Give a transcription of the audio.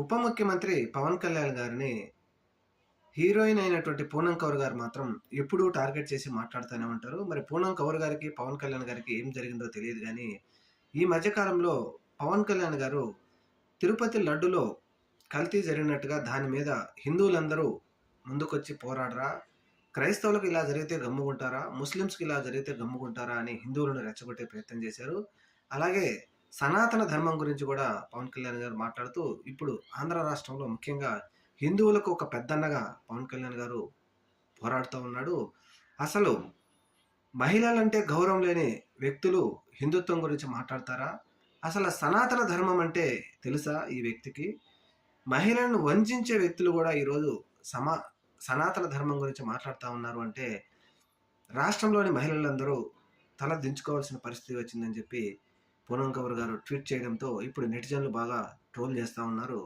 ఉప ముఖ్యమంత్రి పవన్ కళ్యాణ్ గారిని హీరోయిన్ అయినటువంటి పూనం కౌర్ గారు మాత్రం ఎప్పుడూ టార్గెట్ చేసి మాట్లాడుతూనే ఉంటారు. మరి పూనం కౌర్ గారికి, పవన్ కళ్యాణ్ గారికి ఏం జరిగిందో తెలీదు గానీ, ఈ మధ్య కాలంలో పవన్ కళ్యాణ్ గారు తిరుపతి లడ్డులో కల్తీ జరిగినట్టుగా దాని మీద హిందువులందరూ ముందుకొచ్చి పోరాడరా, క్రైస్తవులకు ఇలా జరిగితే గమ్ముగుంటారా, ముస్లిమ్స్‌కి ఇలా జరిగితే గమ్ముగుంటారా అని హిందువులను రెచ్చగొట్టే ప్రయత్నం చేశారు. అలాగే సనాతన ధర్మం గురించి గూడా పవన్ కళ్యాణ్ గారు మాట్లాడుతూ, ఇప్పుడు ఆంధ్ర రాష్ట్రంలో ముఖ్యంగా హిందువులకు ఒక పెద్దన్నగా పవన్ కళ్యాణ్ గారు పోరాడుతూ ఉన్నాడు. అసలు మహిళలంటే గౌరవం లేని వ్యక్తులు హిందుత్వం గురించి మాట్లాడతారా? అసలు సనాతన ధర్మం అంటే తెలుసా ఈ వ్యక్తికి? మహిళలను వంచించే వ్యక్తులు గూడా ఈరోజు సమా సనాతన ధర్మం గురించి మాట్లాడుతా ఉన్నారు అంటే, రాష్ట్రంలోని మహిళలందరూ తల దించుకోవాల్సిన పరిస్థితి వచ్చిందని చెప్పి పూనం కౌర్ గారు ట్వీట్ చేయడంతో ఇప్పుడు నెటిజన్లు బాగా ట్రోల్ చేస్తా ఉన్నారు.